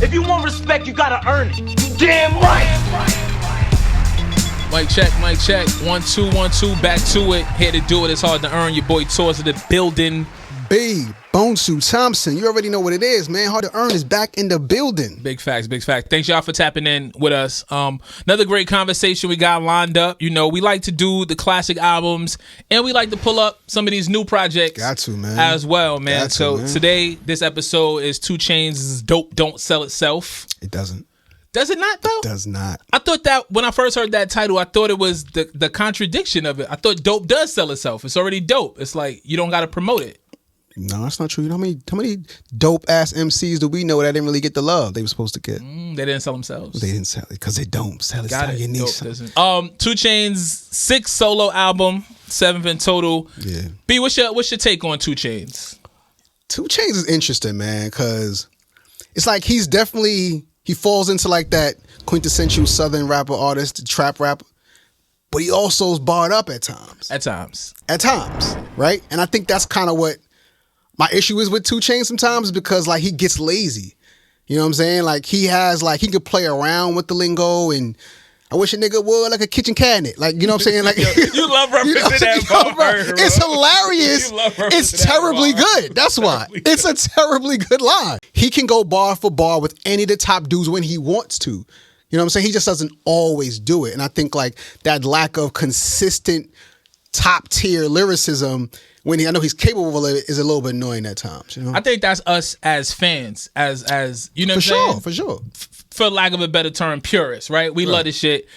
If you want respect, you gotta earn it. You damn right. Mic check, mic check. 1 2 1 2. Back to it. Here to do it. It's hard to earn. Your boy Torae in the building. Bonsu Thompson. You already know what it is, man. Hard to earn is back in the building. Big facts, big facts. Thanks y'all for tapping in with us. Another great conversation we got lined up. You know, we like to do the classic albums, and we like to pull up some of these new projects. Got to, man. As well, man. Today, this episode is 2 Chainz' Dope Don't Sell Itself. It doesn't. Does it not, though? It does not. I thought that when I first heard that title, I thought it was the contradiction of it. I thought dope does sell itself. It's already dope. It's like you don't got to promote it. No, that's not true. You know how many dope ass MCs do we know that didn't really get the love they were supposed to get? They didn't sell themselves. They didn't sell it because they don't sell it. Got it. You need Dope something. 2 Chainz' 6th solo album, 7th in total. Yeah. B, what's your take on 2 Chainz? 2 Chainz is interesting, man, because it's like he falls into like that quintessential Southern rapper artist, trap rapper, but he also is barred up at times. At times, right? And I think that's kind of what my issue is with 2 Chainz sometimes, because like he gets lazy. You know what I'm saying? Like he could play around with the lingo, and I wish a nigga would like a kitchen cabinet. Like, you know what I'm saying? Like you love referencing that word. It's hilarious. It's terribly good. That's why. It's a terribly good line. He can go bar for bar with any of the top dudes when he wants to. You know what I'm saying? He just doesn't always do it. And I think like that lack of consistent top tier lyricism when I know he's capable of it is a little bit annoying at times. You know? I think that's us as fans, as you know what I'm saying? For sure. For lack of a better term, purists, right? We love this shit.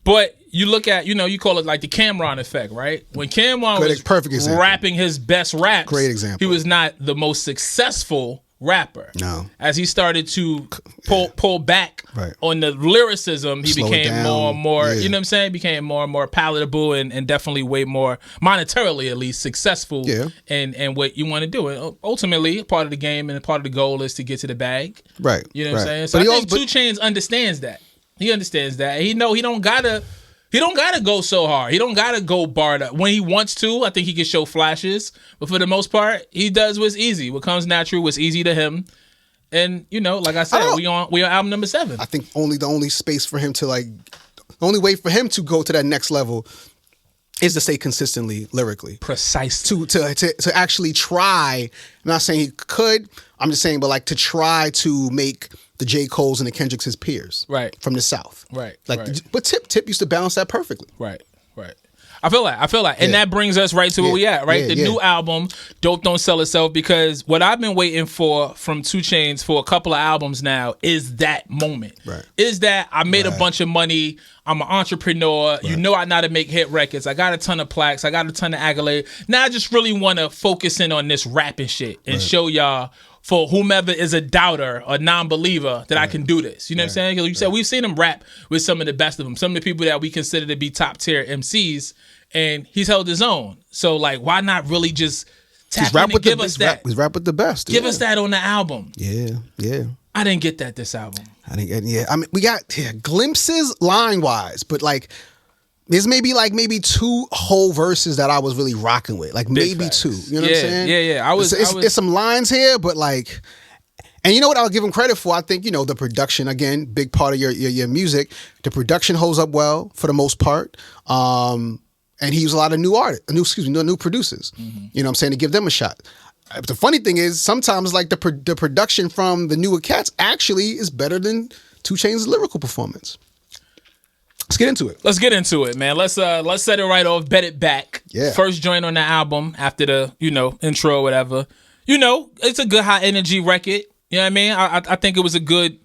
But you look at, you call it like the Cameron effect, right? When Cameron was rapping his best raps, great example. He was not the most successful rapper. No. As he started to pull back on the lyricism, he became more and more, you know what I'm saying? Became more and more palatable and definitely way more monetarily at least successful in what you want to do. And ultimately, part of the game and part of the goal is to get to the bag. Right. You know what I'm saying? So I think 2 Chainz understands that. He understands that. He don't gotta go so hard. He don't gotta go barred up. When he wants to, I think he can show flashes. But for the most part, he does what's easy. What comes natural, what's easy to him. And, like I said, we on album number 7. I think the only space for him to the only way for him to go to that next level is to stay consistently lyrically. Precisely. To actually try. I'm not saying he could. I'm just saying, but like to try to make the J. Coles and the Kendricks his peers. Right. From the South. Right. But Tip used to balance that perfectly. Right. I feel like. And that brings us right to where we at, right? The new album, Dope Don't Sell Itself, because what I've been waiting for from 2 Chainz for a couple of albums now is that moment. Right. Is that I made a bunch of money, I'm an entrepreneur, I know how to make hit records, I got a ton of plaques, I got a ton of accolades. Now I just really want to focus in on this rapping shit and show y'all, for whomever is a doubter or non-believer, that I can do this. You know what I'm saying? Because you said we've seen him rap with some of the best of them, some of the people that we consider to be top tier MCs, and he's held his own. So like, why not really just tap in and give us that? He's rap with the best. Give us that on the album. Yeah. I didn't get that this album. I mean, we got glimpses line-wise, but like, there's maybe 2 whole verses that I was really rocking with. Like maybe 2. You know what I'm saying? Yeah. It's some lines here, but like, and you know what I'll give him credit for? I think, the production, again, big part of your music. The production holds up well for the most part. And he used a lot of new producers. Mm-hmm. You know what I'm saying? To give them a shot. But the funny thing is, sometimes like the production from the newer cats actually is better than 2 Chainz' lyrical performance. Let's get into it, man. Let's set it right off, bet it back. Yeah. First joint on the album after the, intro or whatever. It's a good high energy record. You know what I mean? I think it was a good,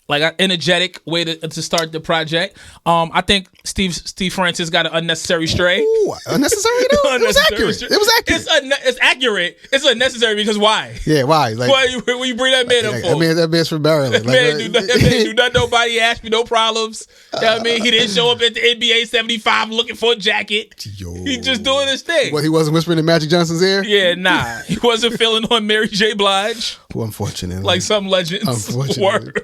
energetic way to start the project. I think Steve Francis got an unnecessary stray. Ooh, unnecessary? It was accurate. It's accurate. It's unnecessary because why? Yeah, why? Like, why you bring that man up for? That man's from Maryland. That man do nothing. Nobody asked me, no problems. You know what I mean? He didn't show up at the NBA 75 looking for a jacket. He just doing his thing. What, he wasn't whispering in Magic Johnson's ear? Yeah, nah. He wasn't feeling on Mary J. Blige. Unfortunately. Like some legends. Unfortunately.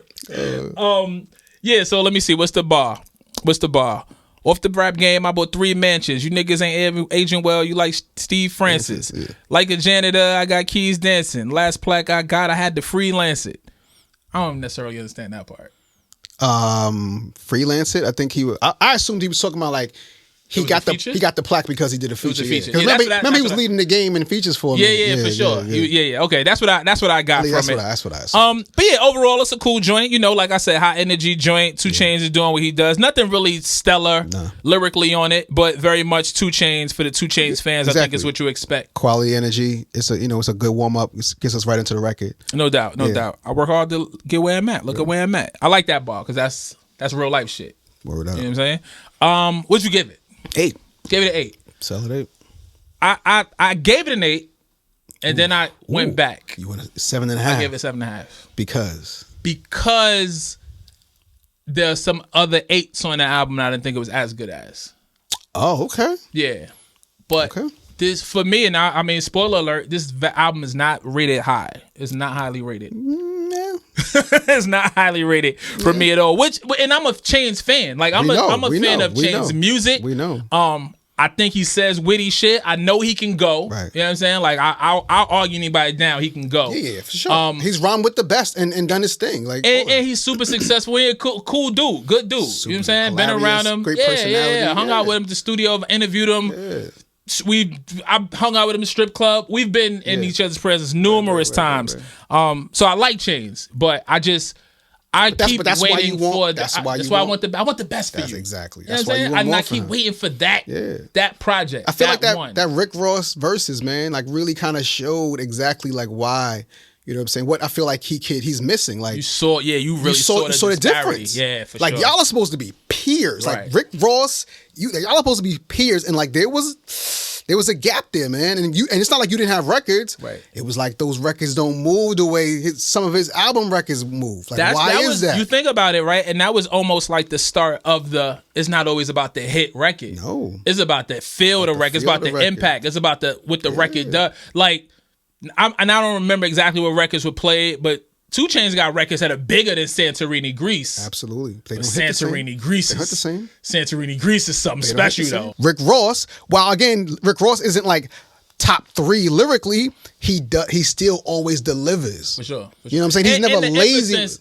Yeah, so let me see. What's the bar? Off the rap game, I bought 3 mansions. You niggas ain't aging well. You like Steve Francis. Yeah. Like a janitor, I got keys dancing. Last plaque I got, I had to freelance it. I don't necessarily understand that part. Freelance it. I think he was. I assumed he was talking about like he got the plaque because he did a feature. Yeah, remember he was leading the game in features for me. Yeah, for sure. Yeah. Okay, that's what I got from it. That's what I assumed. But yeah, overall it's a cool joint. You know, like I said, high energy joint. 2 Chainz is doing what he does. Nothing really stellar lyrically on it, but very much 2 Chainz for the 2 Chainz fans. Exactly. I think is what you expect. Quality energy. It's a good warm up. It gets us right into the record. No doubt. I work hard to get where I'm at. Look at where I'm at. I like that bar because that's real life shit. Word up. You know what I'm saying? What'd you give it? 8. Gave it an 8. Solid 8. I gave it an 8, and then I went back. You went 7.5. I gave it 7.5 because there's some other 8s on the album that I didn't think it was as good as. Oh, okay. Yeah, but this for me, and I mean, spoiler alert: this album is not rated high. It's not highly rated. It's not highly rated for me at all. And I'm a Chainz fan. Like I'm a fan of Chainz music. We know. I think he says witty shit. I know he can go. Right. You know what I'm saying? Like I'll argue anybody down. He can go. Yeah, for sure. He's rhymed with the best and done his thing. Like and he's super successful. He's a cool dude, good dude. Super, you know what I'm saying? Been around him. Great personality. Yeah. Hung out with him at the studio. Interviewed him. Yeah. I hung out with him in the strip club. We've been in each other's presence numerous times. Right. So I like Chainz, but I keep waiting for. That's why I want the best for you. Exactly. That's why you want more. I keep waiting for that. Yeah. That project. I feel like that Rick Ross verses, man, like really kind of showed exactly like why. You know what I'm saying? What I feel like he's missing. Like you really saw the difference. Yeah, for like, sure. Y'all are supposed to be peers. Right. Like Rick Ross, y'all are supposed to be peers, and like there was a gap there, man. And it's not like you didn't have records. Right. It was like those records don't move the way some of his album records move. Like why is that? You think about it, right? And that was almost like the start of it's not always about the hit record. No. It's about the feel of the record. It's about the impact. It's about what the record does. Like, I don't remember exactly what records were played, but 2 Chainz got records that are bigger than Santorini Grease. Absolutely. They don't Santorini Grease They hit the same. Santorini Grease is something special, though. Rick Ross, while again, Rick Ross isn't like top 3 lyrically, he still always delivers. For sure. You know what I'm saying? He's never lazy.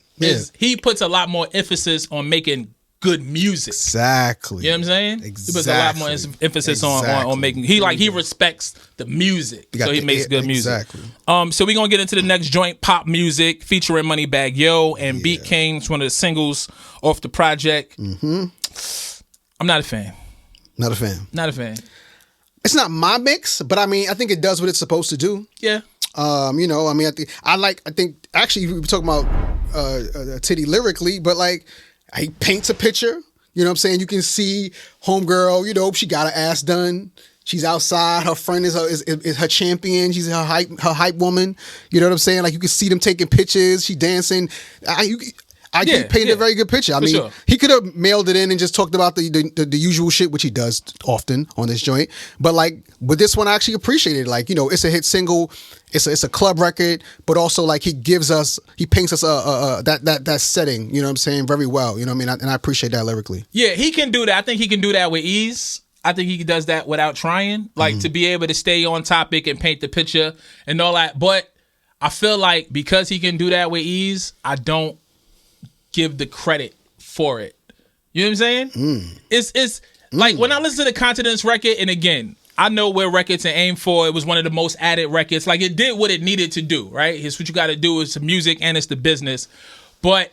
He puts a lot more emphasis on making good music. Exactly. You know what I'm saying? Exactly. He puts a lot more emphasis on making. He respects the music, so he makes good music. Exactly. So we're gonna get into the next joint, Pop Music, featuring Moneybagg Yo and Beat King. It's one of the singles off the project. Mm-hmm. I'm not a fan. Not a fan. It's not my mix, but I mean, I think it does what it's supposed to do. Yeah. You know, I mean, I think actually we were talking about Titty lyrically, but like. He paints a picture, you know what I'm saying? You can see homegirl, you know, she got her ass done. She's outside. Her friend is her champion. She's her hype woman. You know what I'm saying? Like you can see them taking pictures. She dancing. He painted a very good picture. I mean, he could have mailed it in and just talked about the usual shit, which he does often on this joint. But like with this one, I actually appreciated it. Like, you know, it's a hit single. It's a club record, but also like he paints us that setting. You know what I'm saying? Very well. You know what I mean? And I appreciate that lyrically. Yeah, he can do that. I think he can do that with ease. I think he does that without trying. Like to be able to stay on topic and paint the picture and all that. But I feel like because he can do that with ease, I don't give the credit for it. You know what I'm saying? It's like when I listen to the Continents record, and again, I know where records and aim for. It was one of the most added records. Like it did what it needed to do, right? It's what you got to do. It's the music and it's the business. But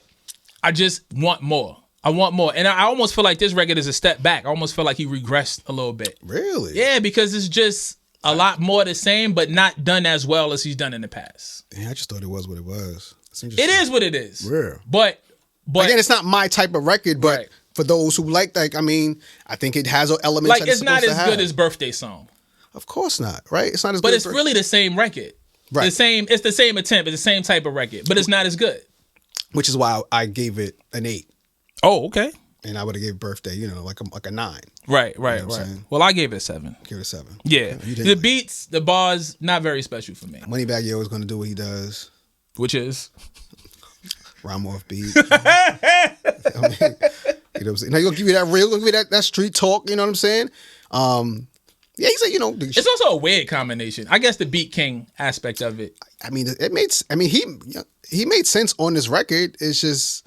I just want more. I want more. And I almost feel like this record is a step back. I almost feel like he regressed a little bit. Really? Yeah, because it's just a lot more the same, but not done as well as he's done in the past. Yeah, I just thought it was what it was. It is what it is. Rare. But again, it's not my type of record, but right. For those who like I mean, I think it has elements like it's not as good as Birthday Song. Of course not, right? It's not as good. But it's really the same record. Right. It's the same attempt. It's the same type of record, but it's not as good. Which is why I gave it an 8. Oh, okay. And I would have gave Birthday, you know, like a 9. Right. You know what Well, I gave it a 7. Give it a 7. Yeah. The beats, the bars, not very special for me. Moneybagg Yo is going to do what he does. Which is? Rhyme off beat. I mean, you know what I'm saying? Now, he'll give you that real, he'll give you that street talk, you know what I'm saying? Yeah, he's like, It's also a weird combination. I guess the Beat King aspect of it. I mean, he made sense on this record. It's just,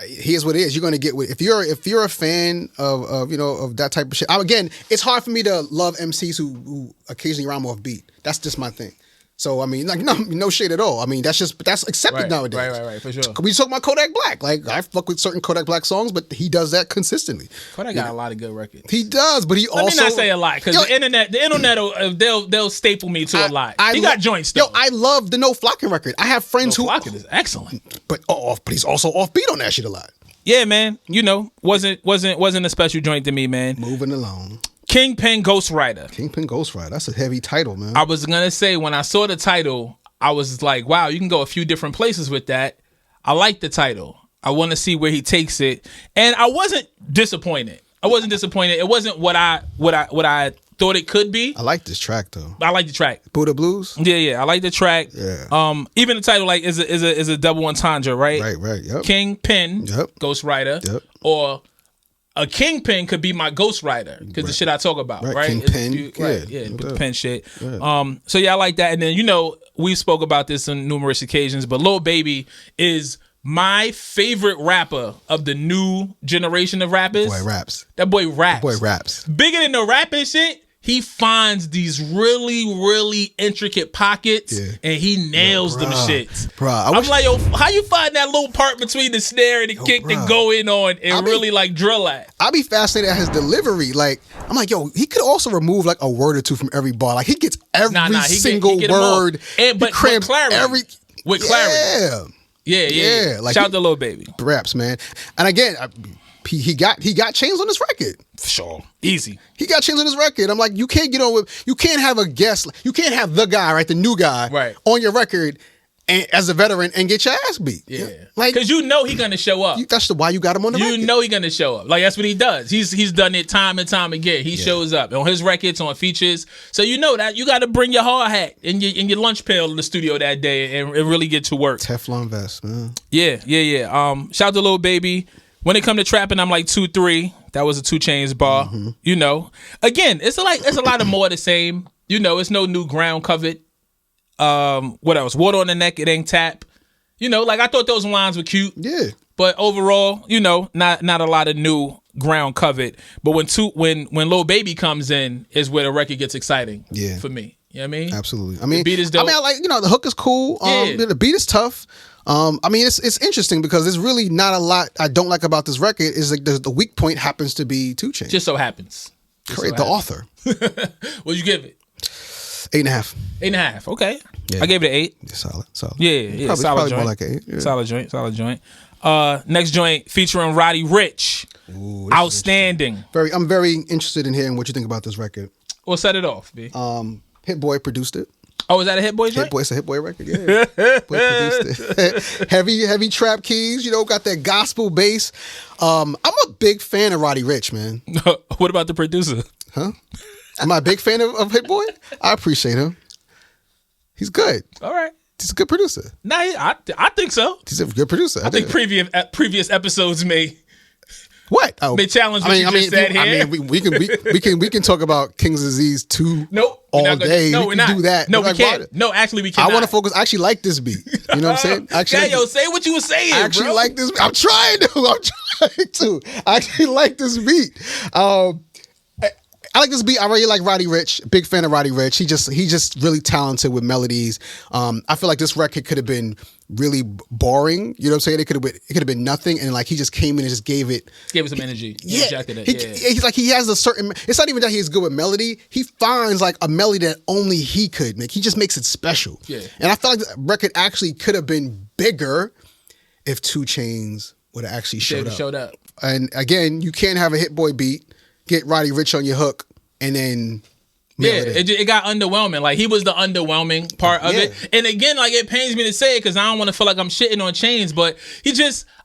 here's what it is. You're gonna get with if you're a fan of that type of shit. Again, it's hard for me to love MCs who occasionally rhyme off beat. That's just my thing. So I mean, like no shit at all. I mean, that's accepted nowadays. Right, for sure. We talk about Kodak Black. Like I fuck with certain Kodak Black songs, but he does that consistently. Kodak got a lot of good records. He does, but he also. Let me not say a lot because the internet, they'll staple me to a lot. He got joints though. I love the No Flocking record. I have friends who Flocking is excellent, but he's also offbeat on that shit a lot. Yeah, man. Wasn't a special joint to me, man. Moving along. Kingpen Ghostwriter. Kingpen Ghostwriter. That's a heavy title, man. I was gonna say when I saw the title, I was like, wow, you can go a few different places with that. I like the title. I want to see where he takes it, and I wasn't disappointed. It wasn't what I thought it could be. I like this track though. I like the track. Buddha Blues. Yeah. I like the track. Yeah. Even the title like is a double entendre, right? Right. Yep. Kingpen. Yep. Ghostwriter. Yep. Or a kingpin could be my ghostwriter because the shit I talk about, right? Kingpin. The pen shit. Yeah. So yeah, I like that. And then we spoke about this on numerous occasions, but Lil Baby is my favorite rapper of the new generation of rappers. That boy raps. Bigger than the rapping shit. He finds these really, really intricate pockets and he nails them shits. I'm like, yo, how you find that little part between the snare and the kick to go in on and really like drill at? I'll be fascinated at his delivery. Like, I'm like, yo, he could also remove like a word or two from every bar. Like, he gets every single word. But clarity. With clarity. Yeah. Like, shout out to Lil Baby. Raps, man. And again, he got Chainz on this record. For sure. Easy. He got Chainz on his record. I'm like, you can't have a guest, you can't have the guy, right, the new guy on your record and as a veteran and get your ass beat. Yeah. Like, because he's gonna show up. That's why you got him on the record. He's gonna show up. Like, that's what he does. He's done it time and time again. He shows up on his records, on features. So that you gotta bring your hard hat and your lunch pail to the studio that day and really get to work. Teflon vest, man. Yeah. Shout out to Lil Baby. When it come to trapping, I'm like 2-3. That was a 2 Chainz bar. Mm-hmm. Again, it's a lot of more of the same. It's no new ground covered. What else? Water on the neck, it ain't tap. I thought those lines were cute. Yeah. But overall, not a lot of new ground covered. But when Lil Baby comes in is where the record gets exciting. Yeah. For me. You know what I mean? Absolutely. I mean, the beat is dope. I like, the hook is cool. The beat is tough. It's interesting because there's really not a lot I don't like about this record. Is like the weak point happens to be 2 Chainz. Just so happens. The author. What'd you give it? 8.5. 8.5. Okay. Yeah. I gave it an 8. Yeah, solid. Yeah. Solid joint. More like 8. Yeah. Solid joint. Next joint featuring Roddy Ricch. Ooh, outstanding. I'm very interested in hearing what you think about this record. Well, set it off, B. Hit Boy produced it. Oh, is that a Hit Boy joint? Hit Boy, it's a Hit Boy record, yeah. Hit Boy produced it. heavy trap keys, got that gospel bass. I'm a big fan of Roddy Ricch, man. What about the producer? Huh? Am I a big fan of Hit Boy? I appreciate him. He's good. All right. He's a good producer. Nah, I think so. He's a good producer. I think previous episodes may... What? Oh, may challenge what you just said here. I mean, we can talk about King's Disease 2 all day. No, we're not. Do that. No, we can't. No, actually, we can't. I want to focus. I actually like this beat. You know what I'm saying? Actually, say what you were saying. I actually bro. like this. I'm trying to. I actually like this beat. I like this beat. I really like Roddy Ricch. Big fan of Roddy Ricch. He just really talented with melodies. I feel like this record could have been really boring. You know what I'm saying? It could have been nothing, and like he just came in and just gave it some energy. Yeah, injected it. He's like he has a certain. It's not even that he's good with melody. He finds like a melody that only he could make. He just makes it special. Yeah, and I feel like the record actually could have been bigger if 2 Chainz would have actually showed up. And again, you can't have a Hit Boy beat, get Roddy Ricch on your hook, and then it got underwhelming. Like, he was the underwhelming part of it. And again, like, it pains me to say it because I don't want to feel like I'm shitting on Chainz, but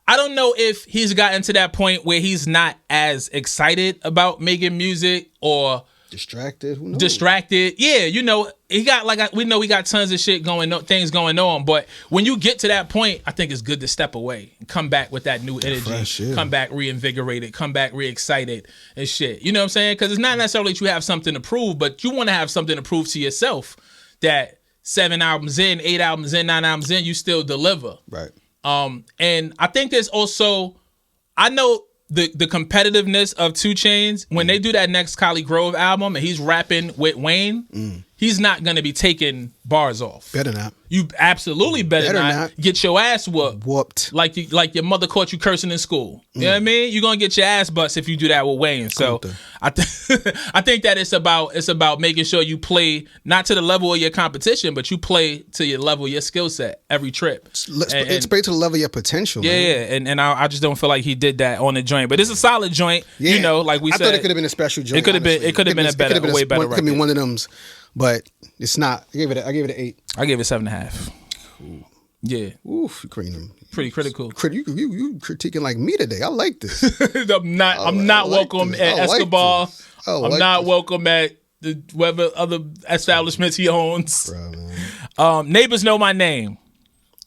I don't know if he's gotten to that point where he's not as excited about making music, or Distracted. Who knows? Distracted. Yeah, you know, he got we know he got tons of shit things going on. But when you get to that point, I think it's good to step away and come back with that new energy. Fresh, yeah. Come back reinvigorated. Come back re-excited and shit. You know what I'm saying? Because it's not necessarily that you have something to prove, but you want to have something to prove to yourself that 7 albums in, 8 albums in, 9 albums in, you still deliver. Right. And I think there's also, I know the competitiveness of 2 Chainz, when they do that next Collie Grove album and he's rapping with Wayne, he's not going to be taking bars off. Better not. You absolutely better not get your ass whooped. Like your mother caught you cursing in school. You know what I mean? You're going to get your ass bust if you do that with Wayne. So I think that it's about making sure you play not to the level of your competition, but you play to your level, your skill set every trip. It's play to the level of your potential. Yeah, man. and I just don't feel like he did that on the joint. But it's a solid joint. Yeah. You know, like we said. I thought it could have been a special joint. It could have been a way better record. It could be one of them. But it's not. I gave it an 8. I gave it 7.5. Cool. Yeah. Oof, Cream. Pretty critical. You critiquing like me today. I like this. I'm not welcome at Escobar. I'm not welcome at the whatever other establishments he owns. Bro, man. Neighbors Know My Name.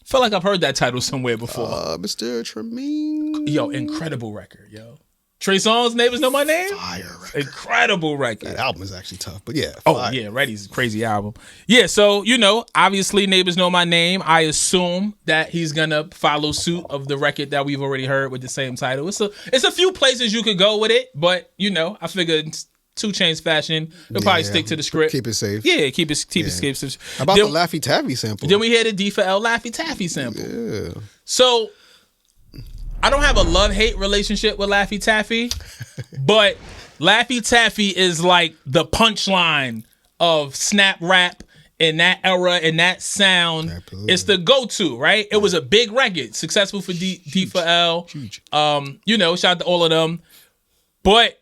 Feel like I've heard that title somewhere before. Mr. Tremaine. Yo, incredible record, yo. Trey Songz, Neighbors Know My Name? Fire record. Incredible record. That album is actually tough, but yeah. Oh, yeah, Reddy's a crazy album. Yeah, so, you know, obviously Neighbors Know My Name. I assume that he's going to follow suit of the record that we've already heard with the same title. It's a few places you could go with it, but, you know, I figured 2 Chainz fashion, he'll probably stick to the script. Keep it safe. Yeah, keep it safe. How about the Laffy Taffy sample? Then we hear the D for L Laffy Taffy sample. Yeah. So I don't have a love-hate relationship with Laffy Taffy, but Laffy Taffy is like the punchline of snap rap in that era and that sound. Absolutely. It's the go-to, right? It was a big record, successful for D for L. Huge. You know, shout out to all of them. But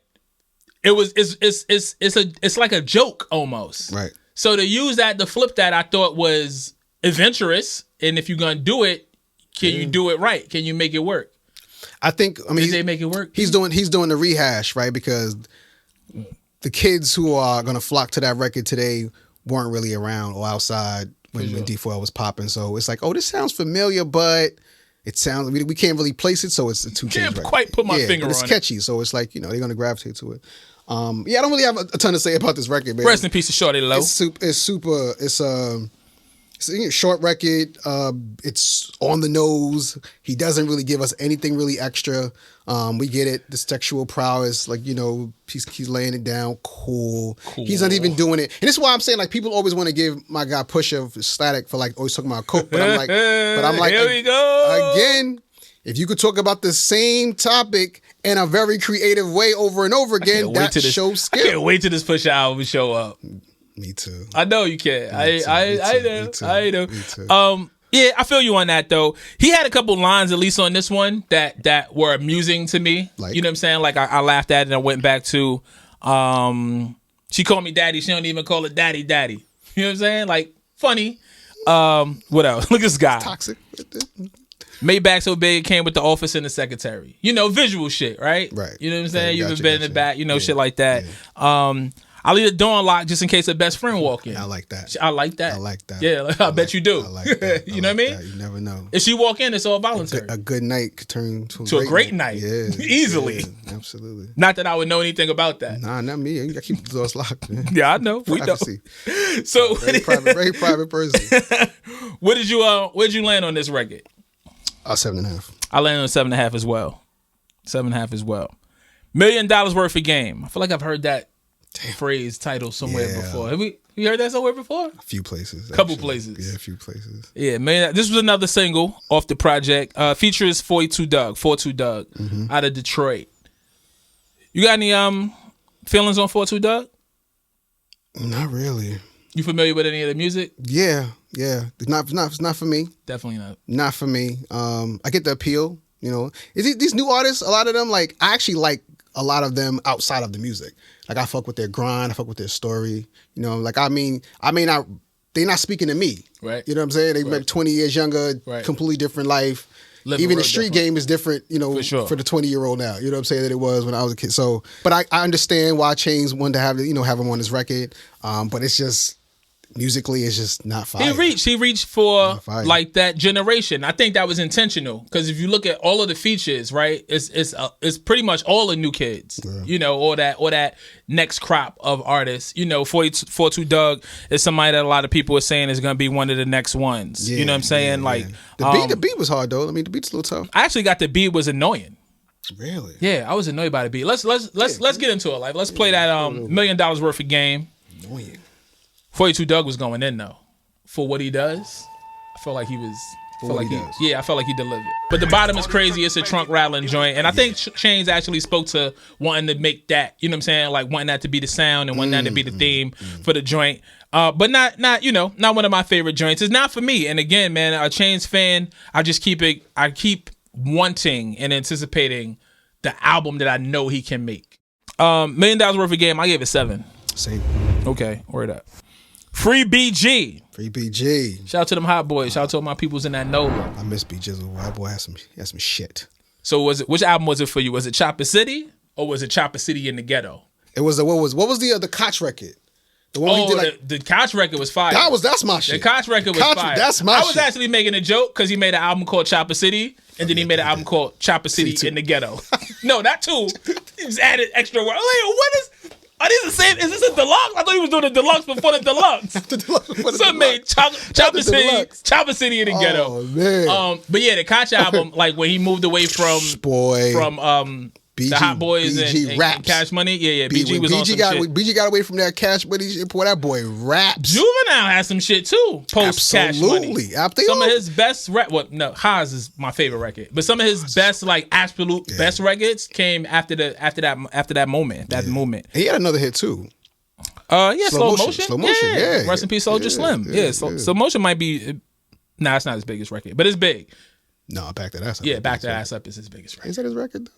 it's like a joke almost. Right. So to use that, to flip that, I thought was adventurous. And if you're gonna do it, can you do it right? Can you make it work? I think. I mean, did they make it work? He's doing the rehash, right? Because the kids who are gonna flock to that record today weren't really around or outside when D4L was popping. So it's like, oh, this sounds familiar, but it sounds we can't really place it. So it's a 2 Chainz record. Can't quite put my finger on it. It's catchy, so it's like, you know, they're gonna gravitate to it. Yeah, I don't really have a ton to say about this record, man. Rest in peace to Shorty Low. It's a short record. It's on the nose. He doesn't really give us anything really extra. We get it. The sexual prowess, like, you know, he's laying it down. Cool. He's not even doing it. And this is why I'm saying, like, people always want to give my guy Pusha static for, like, always talking about coke. But I'm like, here we go. Again, if you could talk about the same topic in a very creative way over and over again, that shows skill. I can't wait till this Pusha album show up. Me too. I know you can. I know. Me too. Yeah, I feel you on that though. He had a couple lines, at least on this one, that were amusing to me. Like, you know what I'm saying? Like I laughed at it and I went back to she called me daddy, she don't even call it daddy. You know what I'm saying? Like, funny. What else? Look at this guy. It's toxic. Maybach so big it came with the office and the secretary. You know, visual shit, right? Right. You know what I'm saying? You've been in the back, you know, shit like that. Yeah. I leave the door unlocked just in case a best friend walk in. I like that. I like that. Yeah, I bet you do. I like that. You know what I mean? That. You never know. If she walk in, it's all voluntary. A good night could turn to a great night. Yeah. Easily. Yeah, absolutely. Not that I would know anything about that. Nah, not me. I keep the doors locked, man. Yeah, I know. We know. So very private person. Where'd you land on this record? 7.5. I landed on 7.5 as well. 7.5 as well. $1 million worth of game. I feel like I've heard that phrase title somewhere before. Have you heard that somewhere before? A few places. Couple places. Yeah, a few places. Yeah, man. This was another single off the project. Features 42 Doug out of Detroit. You got any feelings on 42 Doug? Not really. You familiar with any of the music? Yeah. It's not for me. Definitely not. Not for me. I get the appeal, you know. These new artists, a lot of them, like, I actually like a lot of them outside of the music. Like, I fuck with their grind, I fuck with their story. You know, like, I mean they're not speaking to me. Right. You know what I'm saying? They're like 20 years younger, completely different life. Even the street game is different, you know, For sure. for the 20-year-old now. You know what I'm saying, that it was when I was a kid. So, but I understand why Chainz wanted to have, you know, have him on his record. But it's just musically, it's just not fire. He reached for like that generation. I think that was intentional because if you look at all of the features, right, it's pretty much all the new kids, you know, or that next crop of artists. You know, 42 Doug is somebody that a lot of people are saying is going to be one of the next ones. You know what I'm saying? Like the beat was hard though. I mean, the beat's a little tough. I actually got the beat was annoying. Really? Yeah, I was annoyed by the beat. Let's get into it. Like, let's play that $1 million worth of game. Annoying. 42 Doug was going in though, for what he does. I felt like he was. I felt like he delivered. But the bottom is crazy. It's a trunk rattling joint, and I think Chainz actually spoke to wanting to make that. You know what I'm saying? Like wanting that to be the sound and wanting that to be the theme for the joint. But not one of my favorite joints. It's not for me. And again, man, a Chainz fan, I keep wanting and anticipating the album that I know he can make. $1 million worth of game. I gave it 7. Same. Okay, word up. Free BG. Free BG. Shout out to them hot boys. Shout out to all my peoples in that NOLA. I miss B Jizzle. That boy had some shit. So which album was it for you? Was it Chopper City or was it Chopper City in the Ghetto? It was what was the Koch record? The one he did like, the Koch record was fire. That's my shit. The Koch record was fire. That's my shit. I was actually making a joke because he made an album called Chopper City and then he made an album called Chopper City in the Ghetto. No, that too. He just added extra words. What is... Are these the same? Is this a deluxe? I thought he was doing a deluxe before the deluxe. Some made Chopper City in the Ghetto. Oh man! But yeah, the Koch album, like when he moved away from BG, the Hot Boys and Cash Money. Yeah. BG was on some shit. BG got away from that Cash Money shit. Boy, that boy raps. Juvenile has some shit too. Post Cash Money. Absolutely. Some of his best Haas is my favorite record, but some of his best absolute best records came after that moment. That moment. He had another hit too. Slow motion. Slow motion. Yeah. Rest in peace, Soldier Slim. Yeah. Slow motion might be. Nah, it's not his biggest record, but it's big. No, Back That Ass Up. Yeah, Back That Ass Up is his biggest record. Is that his record?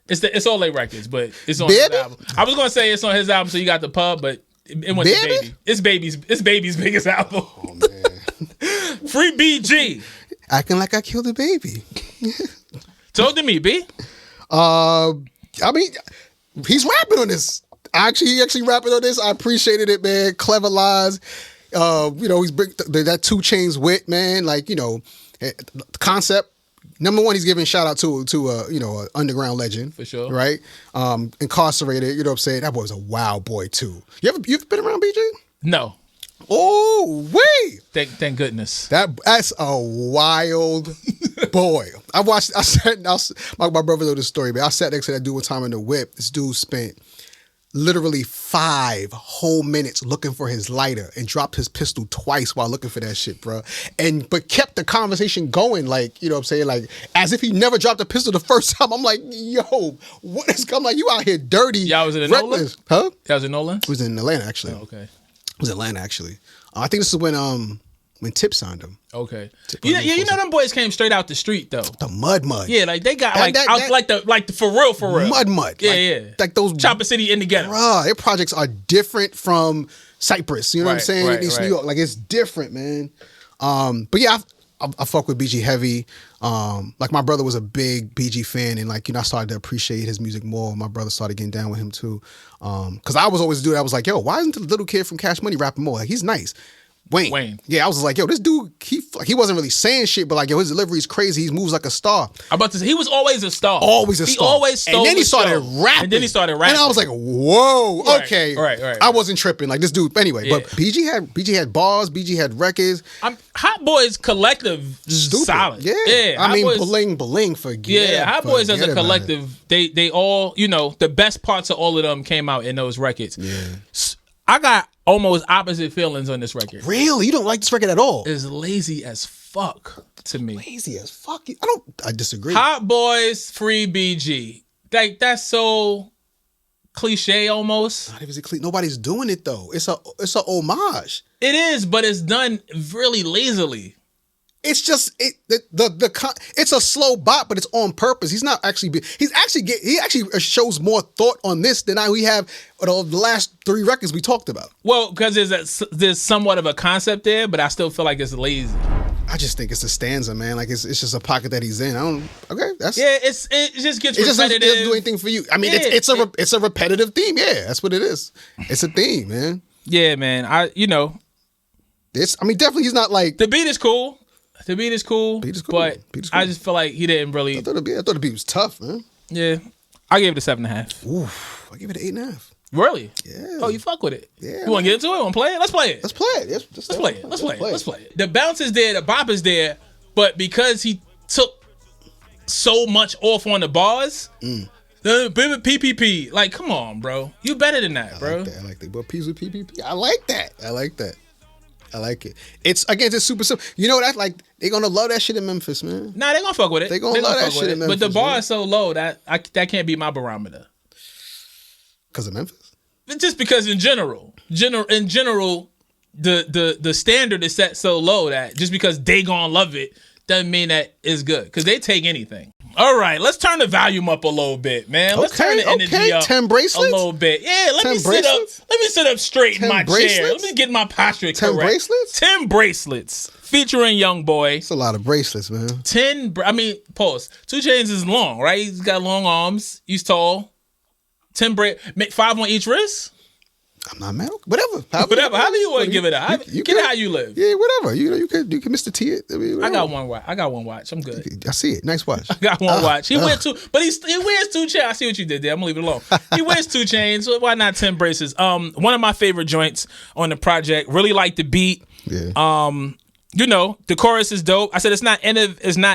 It's all late records, but it's on his album. I was gonna say it's on his album, so you got the pub, but it went to Baby. It's Baby's biggest album. Oh man. Free BG. Acting like I killed a baby. Talk to me, B. I mean, he's rapping on this. He actually rapping on this. I appreciated it, man. Clever lies. You know, he's bring that 2 Chainz wit, man. Like, you know, the concept. Number one, he's giving shout out to an underground legend. For sure. Right? Incarcerated, you know what I'm saying? That boy was a wild boy too. You ever been around BG? No. Oh, wait. Thank goodness. That's a wild boy. My brother knows the story, but I sat next to that dude one time in the whip. This dude spent literally 5 whole minutes looking for his lighter and dropped his pistol twice while looking for that shit, bro. But kept the conversation going, like, you know what I'm saying? Like, as if he never dropped a pistol the first time. I'm like, yo, what is coming? Like, you out here dirty. Y'all was in reckless. Huh? Y'all was in Nolan? It was in Atlanta, actually. Oh, okay. It was in Atlanta, actually. I think this is when Tip signed him. Okay. You know them boys came straight out the street though. The mud. Yeah, like they got like the for real. Mud. Yeah. Like those Chopper City in the Ghetto. Bruh, their projects are different from Cypress. You know what I'm saying? It's New York. Like it's different, man. But yeah, I fuck with BG heavy. Like my brother was a big BG fan, and like, you know, I started to appreciate his music more. My brother started getting down with him too. Cause I was always a dude. I was like, yo, why isn't the little kid from Cash Money rapping more? Like, he's nice. Wayne. Yeah, I was like, yo, this dude, he wasn't really saying shit, but like, yo, his delivery is crazy. He moves like a star. I'm about to say, he was always a star. He always stole. And then he started rapping. And I was like, whoa, okay. Right. I wasn't tripping. Like this dude. Anyway, but BG had bars. BG had records. Hot Boys collective, stupid. Solid. Yeah. I mean, Bling, forget. Yeah, Hot Boys as a collective, they all, you know, the best parts of all of them came out in those records. Yeah. I got almost opposite feelings on this record. Really? You don't like this record at all? It's lazy as fuck to me. Lazy as fuck? I disagree. Hot Boys, Free BG. Like, that's so cliche almost. Not even cliche. Nobody's doing it though. It's a homage. It is, but it's done really lazily. It's just it's a slow bop, but it's on purpose. He actually shows more thought on this than we have on the last 3 records we talked about. Well, because there's somewhat of a concept there, but I still feel like it's lazy. I just think it's a stanza, man. Like it's just a pocket that he's in. That's it just gets it just repetitive. doesn't do anything for you. I mean, it's a repetitive theme. Yeah, that's what it is. It's a theme, man. Yeah, man. Definitely he's not like the beat is cool. But I just feel like he didn't really. I thought the beat was tough, man. Yeah, I gave it a 7.5. Oof, I give it an 8.5. Really? Yeah. Oh, you fuck with it? Yeah. You want to get into it? Want to play it? Let's play it. Let's play it. Let's play it. The bounce is there. The bop is there. But because he took so much off on the bars, the PPP. Like, come on, bro. You better than that, bro. I like that. But P's with PPP. I like that. I like it. It's super simple. You know that like they're gonna love that shit in Memphis, man. Nah, they gonna fuck with it. They gonna love that shit in Memphis. But the bar is so low that can't be my barometer. Because of Memphis? Just because in general, the standard is set so low that just because they gonna love it doesn't mean that it's good. Because they take anything. All right, let's turn the volume up a little bit, man. Let's turn the energy up 10 bracelets? a little bit. Yeah, let me sit up straight in my chair. Let me get my posture correct. 10 bracelets? 10 bracelets featuring Young Boy. It's a lot of bracelets, man. Pause. 2 Chainz is long, right? He's got long arms. He's tall. 5 on each wrist. I'm not mad. Whatever. How do you want to give it up? Get it how you live. Yeah, whatever. You can Mr. T it. I got one watch. I'm good. I see it. Nice watch. I got one watch. He wears 2, but he wears 2 chains. I see what you did there. I'm gonna leave it alone. He wears 2 chains. So why not 10 braces? One of my favorite joints on the project. Really like the beat. Yeah. The chorus is dope. I said it's not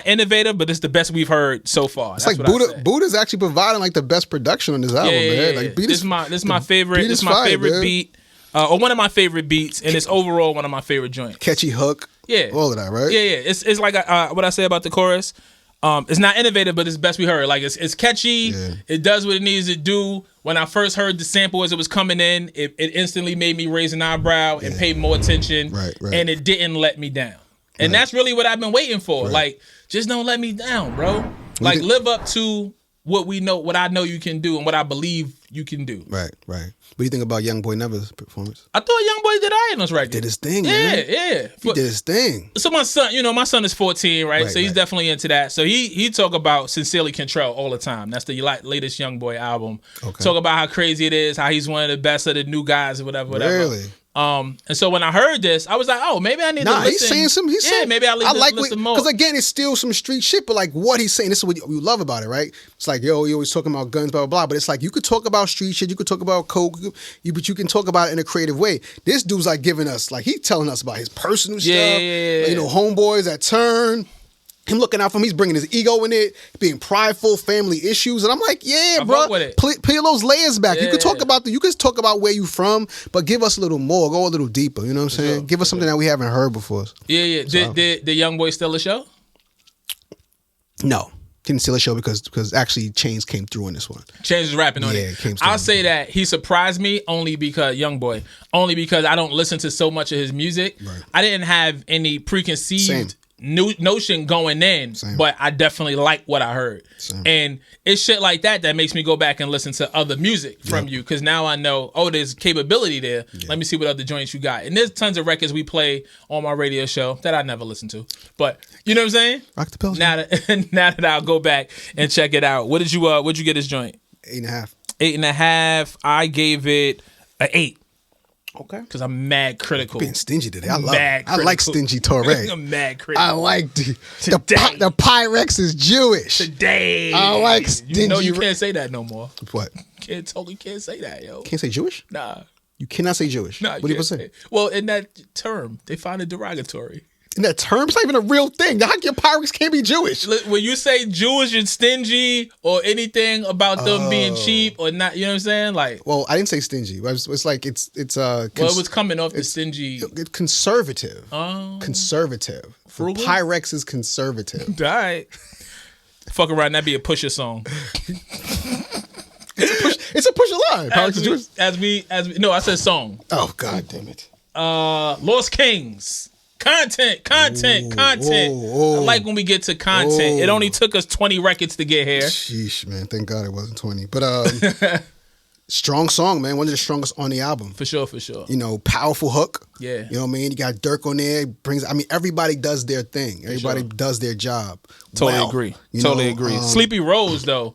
innovative, but it's the best we've heard so far. It's like Buddha's actually providing like the best production on this album, man. Like this is my favorite. This is my favorite beat, or one of my favorite beats, and it's overall one of my favorite joints. Catchy hook. Yeah, all of that, right? Yeah. It's like what I say about the chorus. It's not innovative, but it's the best we heard. Like it's catchy. Yeah. It does what it needs to do. When I first heard the sample as it was coming in, it instantly made me raise an eyebrow and pay more attention. Right. And it didn't let me down. And that's really what I've been waiting for. Right. Like, just don't let me down, bro. Like, live up to what I know you can do and what I believe you can do. Right. What do you think about Young Boy Never's performance? I thought Young Boy did all right on this record. Did his thing, man. Yeah. He did his thing. So my son is 14, right? So he's definitely into that. So he talk about Sincerely Control all the time. That's the latest Young Boy album. Okay. Talk about how crazy it is, how he's one of the best of the new guys or whatever. Really? And so when I heard this, I was like, oh, maybe I need to listen. He's saying some. Maybe I like listen more. Because again, it's still some street shit, but like what he's saying, this is what you love about it, right? It's like, yo, you always talking about guns, blah, blah, blah. But it's like you could talk about street shit, you could talk about coke, but you can talk about it in a creative way. This dude's like giving us, like he's telling us about his personal stuff. Yeah. Homeboys that turn. Him looking out for him, he's bringing his ego in it, being prideful, family issues, and I'm like, bro, peel those layers back. You could talk about where you from, but give us a little more, go a little deeper. You know what I'm saying? Give us something that we haven't heard before. Yeah. Did the Young Boy steal the show? No, didn't steal the show because actually Chainz came through on this one. Chainz was rapping on it. I'll say that he surprised me only because I don't listen to so much of his music. Right. I didn't have any preconceived notion going in. But I definitely like what I heard. And it's shit like that makes me go back and listen to other music from you, because now I know, there's capability there. Let me see what other joints you got. And there's tons of records we play on my radio show that I never listen to, but you know what I'm saying? Rock the pills. Now that I'll go back and check it out. What'd you get this joint? 8.5. 8.5. I gave it an 8. Okay. Because I'm mad critical. Being stingy today. I like stingy Torae. I'm mad critical. I like the Pyrex is Jewish. Today. I like stingy. You can't say that no more. What? Totally can't say that, yo. Can't say Jewish? Nah. You cannot say Jewish. Nah, what do you say? Well, in that term, they find it derogatory. In that term, it's not even a real thing. How your Pyrex can't be Jewish? When you say Jewish and stingy or anything about them being cheap or not, you know what I'm saying? Like, well, I didn't say stingy. It's like it's it was coming off the stingy. Conservative. Conservative. Frugal? Pyrex is conservative. All right. Fuck around, that'd be a Pusha song. It's a Pusha line. Pyrex is Jewish. No, I said song. Oh, God damn it. Lost Kings. Content. I like when we get to content. It only took us 20 records to get here. Sheesh, man. Thank God it wasn't 20. But Strong song, man. One of the strongest on the album. For sure, for sure. You know, powerful hook. Yeah. You know what I mean? You got Dirk on there. Everybody does their thing. Everybody does their job. Totally agree. Totally agree. Sleepy Rose, though.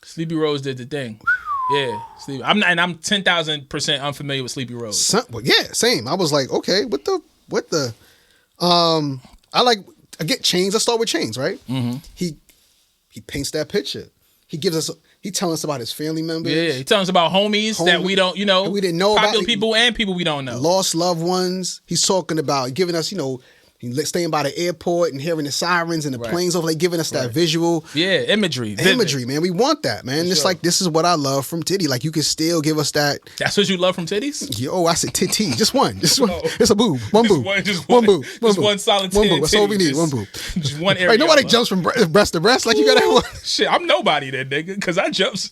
Sleepy Rose did the thing. Yeah. I'm 10,000% unfamiliar with Sleepy Rose. Yeah, same. I was like, okay, what the I get Chainz. Let's start with Chainz, right? Mm-hmm. He paints that picture. He telling us about his family members. Yeah, he telling us about homies that we don't, we didn't know popular about. People and people we don't know. Lost loved ones. He's talking about giving us, staying by the airport and hearing the sirens and the planes over, like giving us that visual. Yeah, imagery. Imagery, man. We want that, man. It's like, this is what I love from Titty. Like, you can still give us that. That's what you love from titties? Yo, I said titty. Just one. Just one. It's a boob. One boob. Just one boob. Just one solid one boob. That's all we need. One boob. Just one area. Right, nobody jumps from breast to breast. Like, you gotta have one. Shit, I'm nobody then, nigga, because I jumps.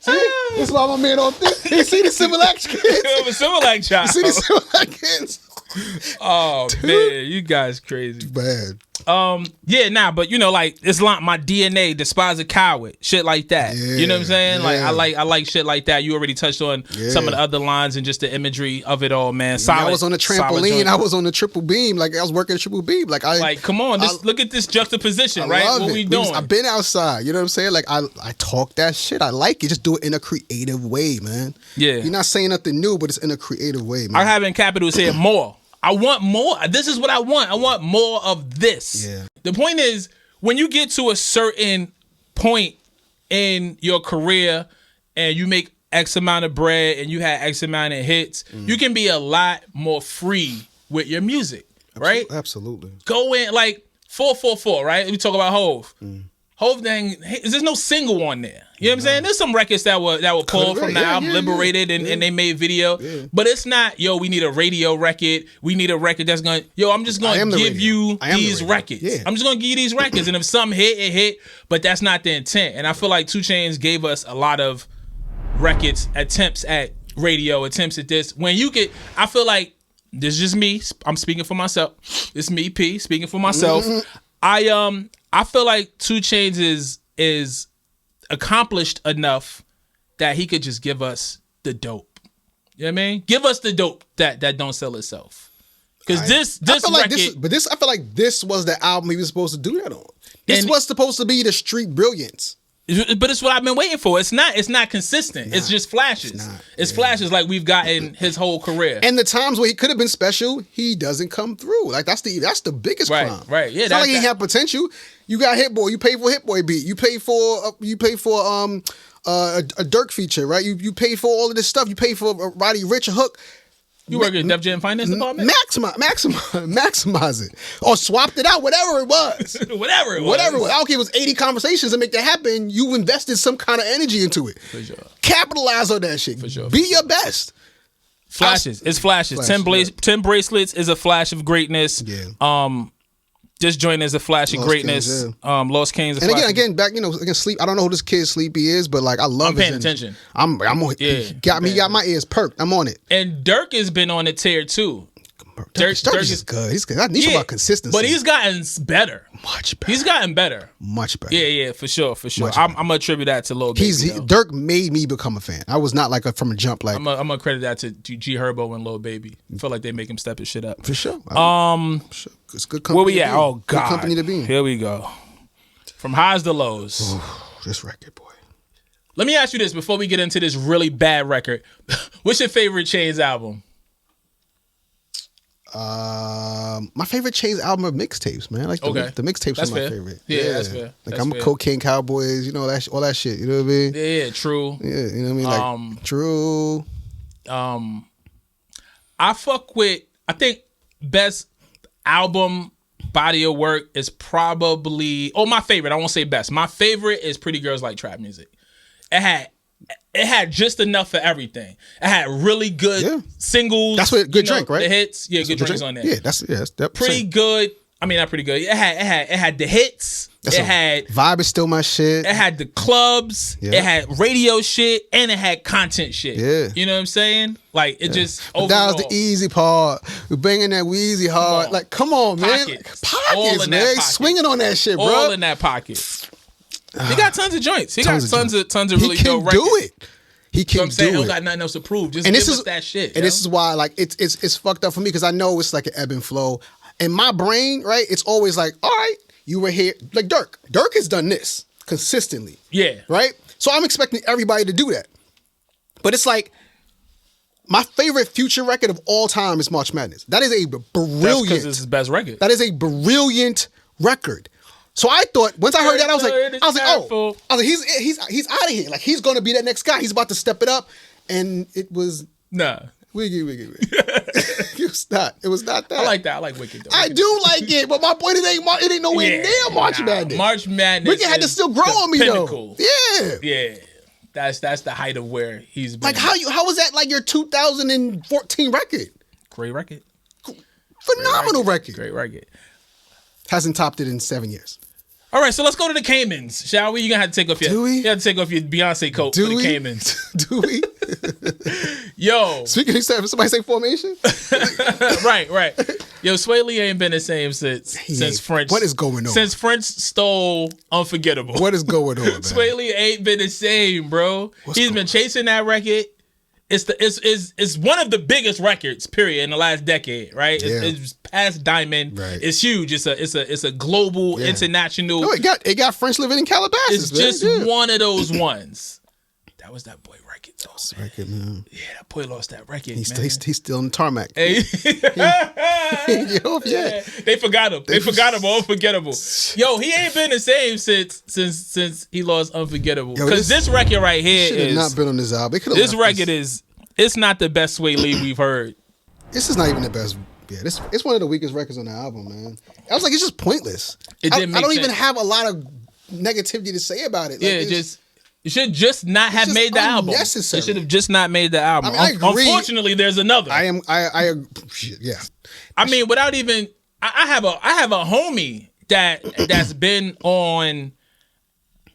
See, that's why my man on this. You see the civil act kids? I'm a civil act child. You see the civil act kids? Oh, man, you guys crazy. Bad. But like it's like my DNA, despise a coward, shit like that. Yeah, you know what I'm saying? yeah. Like I like shit like that. You already touched on some of the other lines and just the imagery of it all, man. I was on the trampoline. I was on the triple beam. Like, I was working a triple beam. Like, come on, look at this juxtaposition, right? What we doing? I've been outside. You know what I'm saying? Like, I talk that shit. I like it. Just do it in a creative way, man. Yeah. You're not saying nothing new, but it's in a creative way, man. I have in capitals here more. I want more. This is what I want. I want more of this. Yeah. The point is, when you get to a certain point in your career and you make X amount of bread and you had X amount of hits, you can be a lot more free with your music, right? Absolutely. Go in, like 444, right? We talk about Hov. Hov thing, there's no single on there. You know what I'm saying? There's some records that were pulled from the album, Liberated, and they made video. Yeah. But it's not, we need a radio record. We need a record that's going to, I'm just going to give you these records. Yeah. I'm just going to give you these records. And if something hit, it hit. But that's not the intent. And I feel like 2 Chainz gave us a lot of records, attempts at radio, attempts at this. When you get, I feel like, this is just me. I'm speaking for myself. It's me, P, speaking for myself. I feel like 2 Chainz is accomplished enough that he could just give us the dope. You know what I mean? Give us the dope that don't sell itself. Because this record, I feel like this was the album he was supposed to do that on. This was supposed to be the street brilliance. But it's what I've been waiting for. It's not consistent. It's just flashes. It's flashes like we've gotten his whole career. And the times where he could have been special, he doesn't come through. Like, that's the biggest crime. Right. Yeah. It's not like he had potential. You got Hit Boy. You paid for Hit Boy beat. You paid for a Dirk feature, right? You paid for all of this stuff. You paid for a Roddy Ricch hook. You work in Def Jam Finance Department? Maximize it. Or swapped it out, whatever it was. Whatever it was. I don't care if it was 80 conversations to make that happen. You invested some kind of energy into it. For sure. Capitalize on that shit. For sure. Be your best. Flashes. It's flashes. 10 Bracelets is a flash of greatness. Yeah. Just Join is a flash of greatness. Kings, Lost Kings. And again, back, again, Sleep. I don't know who this kid Sleepy is, but like, I love. I'm paying attention. I'm on. Yeah, got my ears perked. I'm on it. And Dirk has been on the tear too. Dirk is good. He's good. I need about consistency. But he's gotten better. Much better. He's gotten better. Much better. Yeah, for sure. I'm gonna attribute that to Lil Baby. Dirk made me become a fan. I was not like from a jump. Like, I'm gonna credit that to G Herbo and Lil Baby. I feel like they make him step his shit up. For sure. It's good company. Where we at? Oh God. Good company to be in. Here we go. From highs to lows. This record, boy. Let me ask you this before we get into this really bad record. What's your favorite Chainz album? My favorite Chainz album are mixtapes, man. Like the mixtapes are my favorite. Yeah, that's fair. Like, I'm a Cocaine Cowboys, all that shit. You know what I mean? Yeah, true. Yeah, you know what I mean? Like, true. I fuck with, I think best album body of work is probably, my favorite. I won't say best. My favorite is Pretty Girls Like Trap Music. It had just enough for everything. It had really good singles. That's what good drink, right? The hits, good drinks on there. Yeah, that's pretty good. I mean, not pretty good. It had the hits. Vibe is still my shit. It had the clubs. Yeah. It had radio shit, and it had content shit. Yeah, you know what I'm saying? Like, it just overall. That was the easy part. We're banging that Wheezy hard. Like, come on, man. Pockets, man. Swinging on that shit, bro. All in that pocket. He got tons of joints. He got tons of really dope records. He can do it. He can I'm saying do he it. don't got nothing else to prove. Just and give this us is that shit. And this is why, like, it's fucked up for me because I know it's like an ebb and flow. In my brain, right, it's always like, all right, you were here. Like Dirk. Dirk has done this consistently. Yeah. Right? So I'm expecting everybody to do that. But it's like, my favorite Future record of all time is March Madness. That is a brilliant. That's because it's his best record. That is a brilliant record. So I thought, once I heard that, I was like, he's out of here. Like, he's going to be that next guy. He's about to step it up. And it was... Nah. Wiggy. It was not that. I like that. I like Wicked, though. I do like it, but my point, it ain't nowhere near March Madness. March Madness Wicked had to still grow on me, pinnacle. though. Yeah. Yeah. That's the height of where he's been. Like, how was that like your 2014 record? Great record. Phenomenal record. Great record. Hasn't topped it in 7 years. All right, so let's go to the Caymans, shall we? You're going to have to take off you have to take off your Beyonce coat for the Caymans. Do we? Yo. Speaking of somebody say formation? Right. Yo, Sway Lee ain't been the same since French. What is going on? Since French stole Unforgettable. What is going on, man? Sway Lee ain't been the same, bro. He's been chasing that record. It's one of the biggest records, period, in the last decade, right? Yeah. It's past Diamond. Right. It's huge. It's a global, international. No, it got French living in Calabasas. It's just one of those ones. That was that boy record, though. That's record, man. Yeah, that boy lost that record. He's still in the tarmac. Hey. Yeah. They forgot him. They forgot him. Unforgettable. Yo, he ain't been the same since he lost Unforgettable. Because this record right here should have not been on this album. This record it's not the best Sway Lee we've heard. This is not even the best. Yeah, it's one of the weakest records on the album, man. I was like, it's just pointless. I don't even have a lot of negativity to say about it. Like, it should just not have made the album. It should have just not made the album. I agree. Unfortunately, there's another. I yeah. I mean, without even, I have a homie that's been on.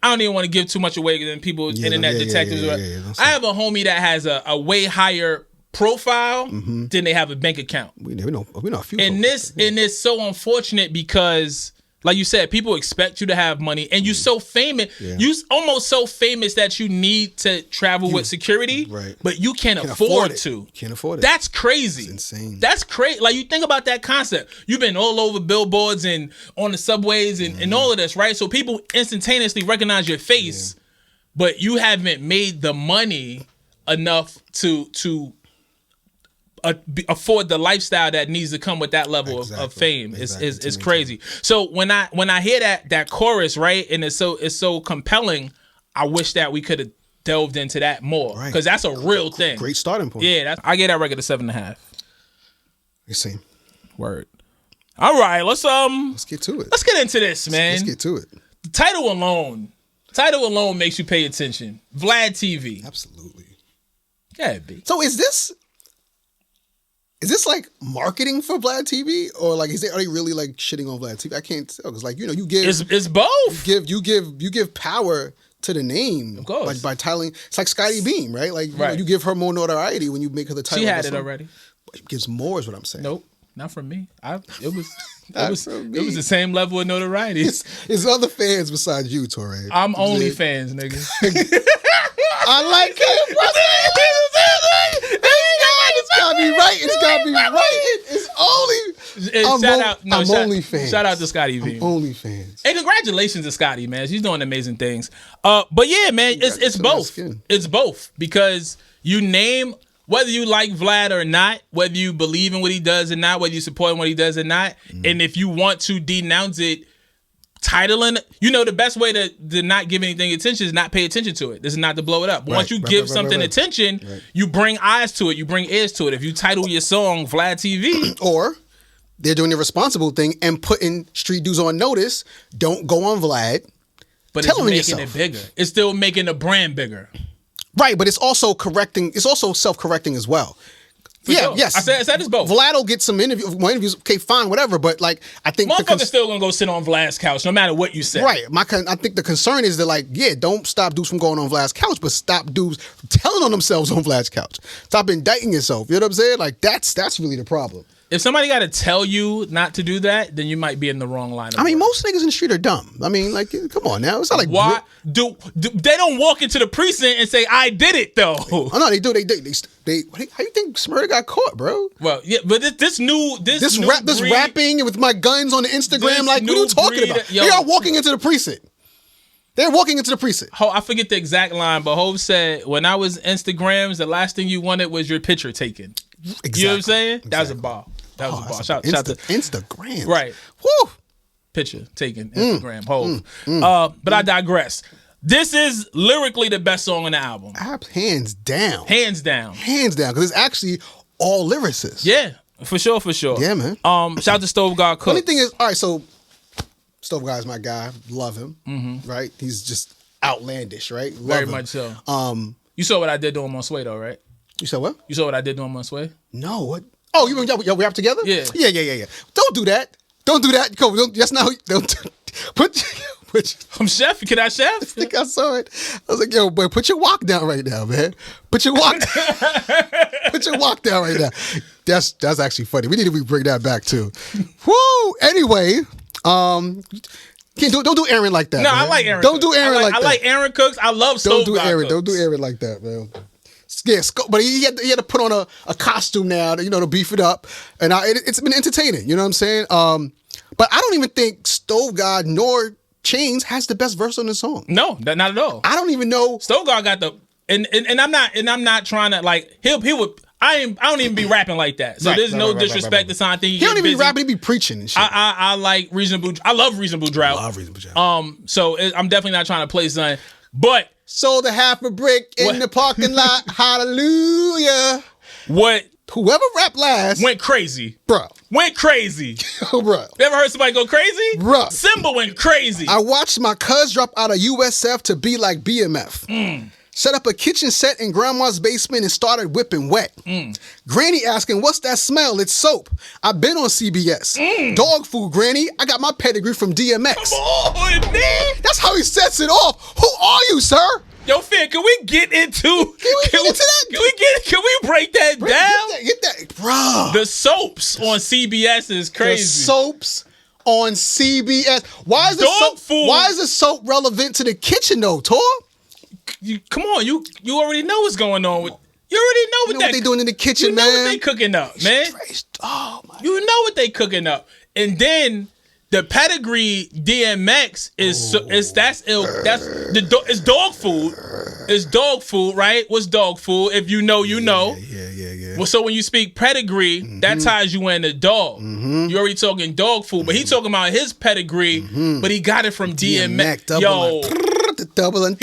I don't even want to give too much away than people, internet detectives. I have a homie that has a way higher profile than they have a bank account. We know a few. And it's so unfortunate because, like you said, people expect you to have money, and you're so famous. Yeah. You're almost so famous that you need to travel with security, right? But you can't afford to. Can't afford it. That's crazy. It's insane. That's crazy. Like, you think about that concept. You've been all over billboards and on the subways and all of this, right? So people instantaneously recognize your face, but you haven't made the money enough to afford the lifestyle that needs to come with that level of fame. It's crazy. So when I hear that chorus, right, and it's so compelling, I wish that we could have delved into that more, because that's a real thing. Great starting point. Yeah, I get that record a 7.5. You see. Word. All right, let's get to it. Let's get into this, man. Let's get to it. The title alone makes you pay attention. Vlad TV. Absolutely. Yeah, B. So is this like marketing for Vlad TV, or like are they really like shitting on Vlad TV? I can't tell, because like, you give it's both. You give power to the name, of course, by titling. It's like Scotty Beam, right? Like you give her more notoriety when you make her the title. She had it already. But it gives more, is what I'm saying. Nope, not from me. It was the same level of notoriety. It's other fans besides you, Torae. I'm only fans, nigga. I like it, brother. It's gotta be right. It's gotta be right. It's only. I'm only fans. Shout out to Scotty V. I'm only fans. Hey, congratulations to Scotty, man. She's doing amazing things. But yeah, man, it's both. It's both, because you name, whether you like Vlad or not, whether you believe in what he does or not, whether you support what he does or not, and if you want to denounce it, titling, the best way to not give anything attention is not pay attention to it. This is not to blow it up. But once you give something attention, you bring eyes to it, you bring ears to it. If you title your song Vlad TV, or they're doing the responsible thing and putting street dudes on notice, don't go on Vlad. But it's making it bigger. It's still making the brand bigger. Right, but it's also correcting. It's also self-correcting as well. Sure. Yes. I said it's both. Vlad will get some more interviews. Okay, fine, whatever. But like, I think motherfuckers still gonna go sit on Vlad's couch, no matter what you say. Right. I think the concern is that, like, don't stop dudes from going on Vlad's couch, but stop dudes from telling on themselves on Vlad's couch. Stop indicting yourself. You know what I'm saying? Like, that's really the problem. if somebody got to tell you not to do that, then you might be in the wrong line. I mean, most niggas in the street are dumb. I mean, like, come on now. It's not like why do they don't walk into the precinct and say I did it though? Oh no, they do. They how you think Smurda got caught, bro? Well, yeah, but this rapping with my guns on the Instagram, like, what are you talking about? They are walking into the precinct. They're walking into the precinct. I forget the exact line, but Hov said, when I was Instagrams, the last thing you wanted was your picture taken. Exactly. You know what I'm saying? Exactly. That was a bar. That was a bar. Shout to Instagram. Right. Woo. Picture taken. Instagram. But I digress. This is lyrically the best song on the album. Hands down. Hands down. Hands down. Because it's actually all lyricists. Yeah. For sure. Yeah, man. Shout out to Stove God Cook. Only thing is, all right, so Stove Guy's my guy. Love him. Right? He's just outlandish, right? Love Very him. much so. You saw what I did to him on Sway, though, right? You said what? You saw what I did to him on Sway? No. What? Oh, you mean y'all rap together? Yeah. Yeah. Don't do that. Don't do that. That's not how put I'm chef. Can I chef? I think I saw it. I was like, yo, boy, put your walk down right now, man. Put your walk down right now. That's actually funny. We need to bring that back too. Woo! Anyway, don't do Aaron like that. No, man. I like Aaron. Don't do Aaron like that. I like Aaron Cooks. I love Stove God Cooks. Don't do Aaron like that, man. Yeah, but he had to put on a costume now, to beef it up, and it's been entertaining. You know what I'm saying? But I don't even think Stove God nor Chainz has the best verse on the song. No, not at all. I don't even know. Stove God got the and I'm not trying to like he would. I don't even be rapping like that. So there's no disrespect to something. He don't even be rapping. He be preaching and shit. I like Reasonable. I love Reasonable Drought. So I'm definitely not trying to play something, but. Sold a half a brick in the parking lot. Hallelujah. What? Whoever rapped last went crazy. Bro. Went crazy. Oh, bro. You ever heard somebody go crazy? Bro. Simba went crazy. I watched my cuz drop out of USF to be like BMF. Set up a kitchen set in grandma's basement and started whipping wet. Granny asking, what's that smell? It's soap. I've been on CBS. Dog food, Granny. I got my pedigree from DMX. Come on, man. That's how he sets it off. Who are you, sir? Yo, Finn, can we get into that? Can we break that down? Get that, bro. The soaps on CBS is crazy. The soaps on CBS. Why is the soap relevant to the kitchen though, Tor? Come on, you already know what's going on with. You already know what they doing in the kitchen, man. You know what they cooking up, man. Oh my! You know what they cooking up, and then the pedigree DMX is that's dog food. It's dog food, right? What's dog food? If you know, you know. Yeah. Well, so when you speak pedigree, that ties you into dog. You're already talking dog food, but he talking about his pedigree, but he got it from DMX. Yo. Double and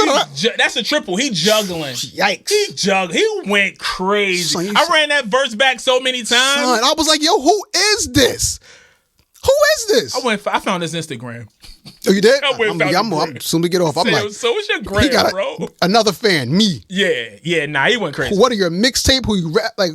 that's a triple. He juggling. Yikes. He went crazy. Son, I ran that verse back so many times. Son, I was like, yo, who is this? Who is this? I found his Instagram. Oh, you did? I'm soon to get off. I'm like, so what's your gram, bro? Another fan, me. Yeah. Nah, he went crazy. What are your mixtape? Who you rap like?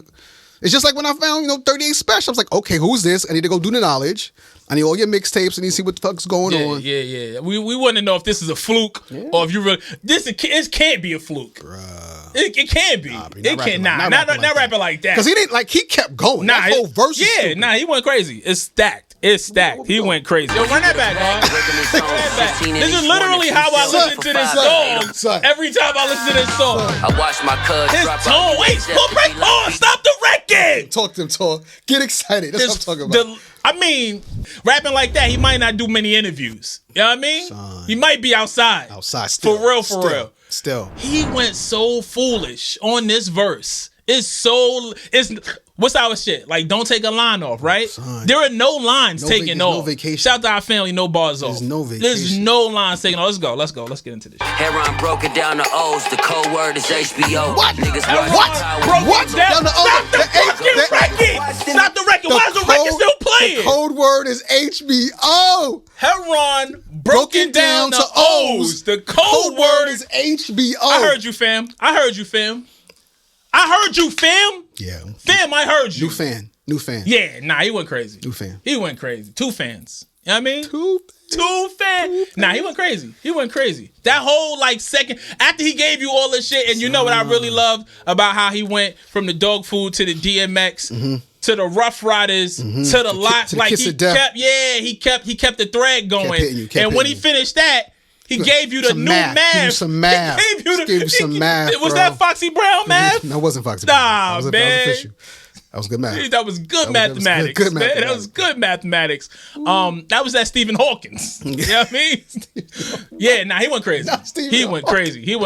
It's just like when I found 38 Special. I was like, okay, who's this? I need to go do the knowledge. I need all your mixtapes and see what the fuck's going on. Yeah. We want to know if this is a fluke or if you really. It can't be a fluke. Bruh. It can't be. It can't. Not rapping like that. Because he kept going. Nah, that whole verse. Yeah, he went crazy. It's stacked. He went crazy. Yo, run that back, man. This is literally how I listen to this song. Every time I listen to this song. I watch my cuz his tone. Wait, break on. Stop the record. Talk to him, Tor. Get excited. That's what I'm talking about. I mean, rapping like that, he might not do many interviews. You know what I mean? Son. He might be outside. Still. For real. Still. He went so foolish on this verse. What's our shit? Like, don't take a line off, right? Son. There are no lines taken off. No vacation. Shout out to our family, no bars off. There's no vacation. There's no lines taken off. Let's go. Let's get into this. Heron broke it down to O's. The code word is HBO. What? Niggas What? Down to O's. Stop the fucking record. Stop the record. Why is the record still playing? The code word is HBO. Heron broken down to O's. The code word is HBO. I heard you, fam. Yeah. Fam, I heard you. New fan. Yeah, nah, he went crazy. New fan. He went crazy. 2 fans. You know what I mean? 2 Too fast. Nah, he went crazy. He went crazy. That whole like second after he gave you all this shit, and you know what I really love about how he went from the dog food to the DMX to the Rough Riders to the lot. Like he kept the thread going. And when he finished that, he gave you the new math. Give you some math. He gave you some math. Was that Foxy Brown math? No, it wasn't Foxy Brown. Nah, man. That was official. That was good math. That was good mathematics. Good man. mathematics. That was good mathematics. That was that Stephen Hawkins. You know what I mean? Yeah, nah, he went crazy. He went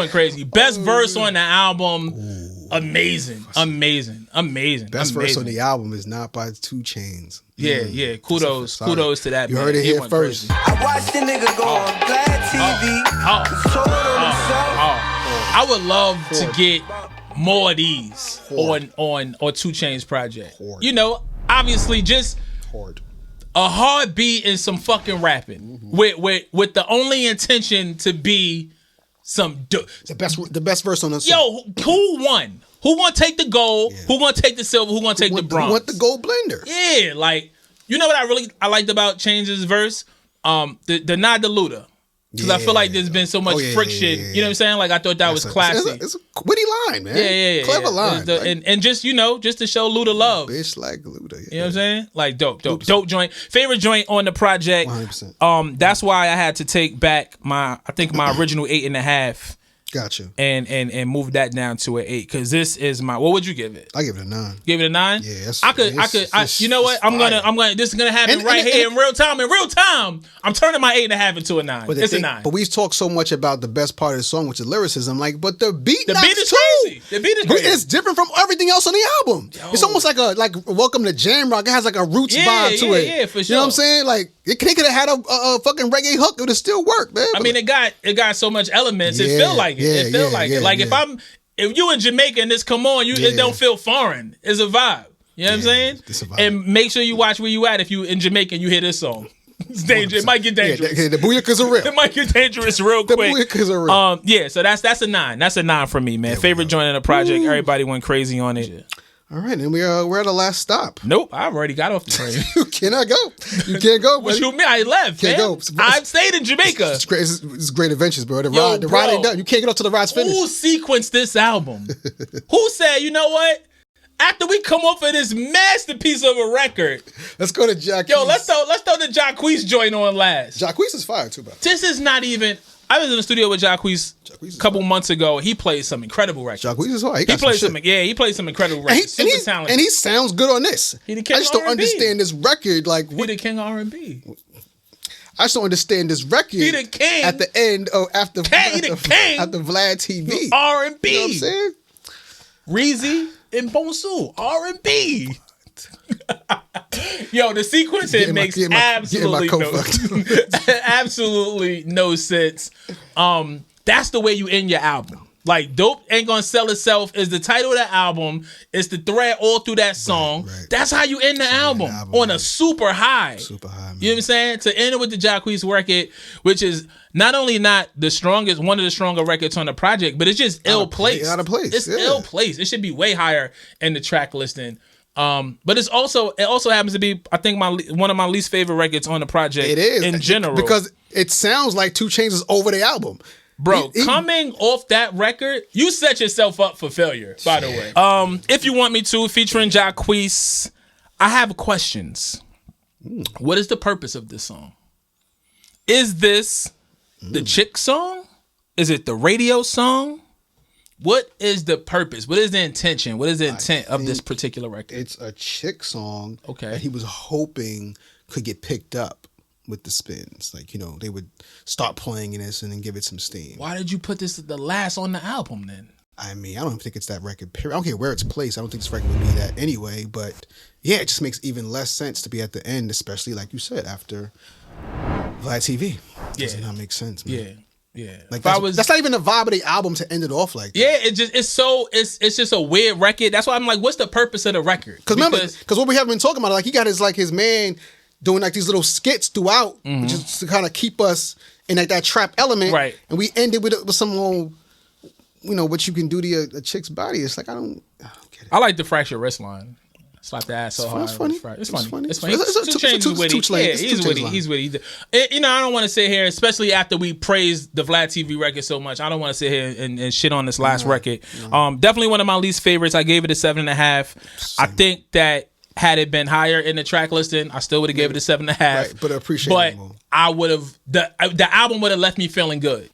crazy. Best verse on the album. Amazing. Best verse on the album is not by 2 Chainz. Yeah. Kudos to that. You heard it here first. I watched the nigga go on Vlad TV. I would love to get more of these on 2 Chainz project. You know, obviously just a hard beat and some fucking rapping with the only intention to be some the best verse on the song. Yo, who won? Who gonna take the gold? Yeah. Who gonna take the silver? Who gonna take the bronze? Who want the gold blender? Yeah, like you know what I liked about Chainz's verse? The nod to Luda. Because I feel like there's been so much friction. You know what I'm saying? Like I thought that was classy. It's a witty line, man. Yeah. Clever line. And just just to show Luda love. Bitch like Luda. You know what I'm saying? Like dope joint. Favorite joint on the project. 100%. That's why I had to take back my original 8.5. Gotcha. And move that down to an 8 because this is my. What would you give it? I give it a 9. Give it a 9. Yeah, I could. You know what? I'm gonna. This is gonna happen here in real time. In real time, I'm turning my 8.5 into a 9. It's a 9. But we talk so much about the best part of the song, which is lyricism. Like, but the beat. The beat is crazy. The beat is crazy. It's different from everything else on the album. Yo. It's almost like Welcome to Jam Rock. It has like a roots vibe to it. Yeah, for sure. You know what I'm saying? Like they could have had a fucking reggae hook. It would have still worked, man. I mean, it got so much elements. It feel like it. It feel like it. Like if you in Jamaica and this come on, it don't feel foreign. It's a vibe. You know what I'm saying? It's a vibe. And make sure you watch where you at if you in Jamaica and you hear this song. It's dangerous. It might get dangerous. The booyakas are real. It might get dangerous real quick. The booyakas are real. Yeah, so that's a 9. That's a 9 for me, man. Favorite joint in the project. Ooh. Everybody went crazy on it. All right, and we're at the last stop. Nope, I've already got off the train. You cannot go. You can't go. What you mean? I left. Can't go. I've stayed in Jamaica. It's great adventures, bro. The ride ain't done. You can't get up to the ride's finished. Who sequenced this album? Who said, you know what? After we come off of this masterpiece of a record, let's go to Jacquees. Yo, let's throw the Jacquees joint on last. Jacquees is fire too, bro. This is not even. I was in the studio with Jacquees a couple months ago. He played some incredible records. Jacquees is hard. He played some incredible records. Super talented. And he sounds good on this. He the king I just don't understand this record. Like he the king of R&B. I just don't understand this record. He the king at the end of after king after Vlad TV. R&B. You know what I'm saying? Reezy and Bonsu R&B. Yo, the sequencing makes absolutely no sense. That's the way you end your album. Like, Dope Ain't Gonna Sell Itself is the title of the album. It's the thread all through that song. Right. That's how you end the album on a super high. Super high, man. You know what I'm saying? To end it with the Jacquees record, which is not only not the strongest, one of the stronger records on the project, but it's just ill placed. Out of place. It's ill placed. It should be way higher in the track listing. But it also happens to be, I think, one of my least favorite records on the project. It is in general because it sounds like 2 Chainz is over the album. Bro, coming off that record, you set yourself up for failure, by the way. If you want me to, featuring Jacquees, I have questions. What is the purpose of this song? Is this the chick song? Is it the radio song? What is the purpose? What is the intention? What is the intent of this particular record? It's a chick song that he was hoping could get picked up with the spins. Like, you know, they would start playing in this and then give it some steam. Why did you put this the last on the album then? I mean, I don't think it's that record, period. I don't care where it's placed. I don't think this record would be that anyway. But yeah, it just makes even less sense to be at the end, especially like you said, after Vlad TV. Does not make sense, man. Yeah. Like that's not even the vibe of the album to end it off like that. Yeah, it's just a weird record. That's why I'm like, what's the purpose of the record? Because what we haven't been talking about, like he got his man doing like these little skits throughout, just to kind of keep us in like that trap element. Right. And we ended with some little, you know, what you can do to a chick's body. It's like I don't get it. I like the fractured wrist line. Slap the ass so That's hard. funny. It's funny. It's funny. It's Two Chainz is witty. Yeah, he's witty. He's witty. You know, I don't want to sit here, especially after we praised the Vlad TV record so much. I don't want to sit here and shit on this last record. Definitely one of my least favorites. I gave it a 7.5. I think that had it been higher in the track listing, I still would have gave it a 7.5. Right, but I appreciate it more. I would have the album would have left me feeling good.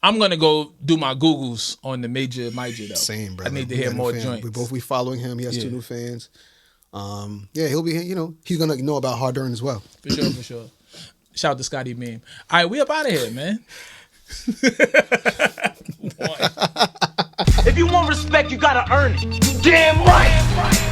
I'm gonna go do my Googles on the Major though. Same, bro. I need to hear more joints. We following him. He has 2 new fans. He'll be, he's gonna know about Hard Earned as well. For sure. Shout out to Scotty Meme. All right, we up out of here, man. If you want respect, you gotta earn it. Damn right.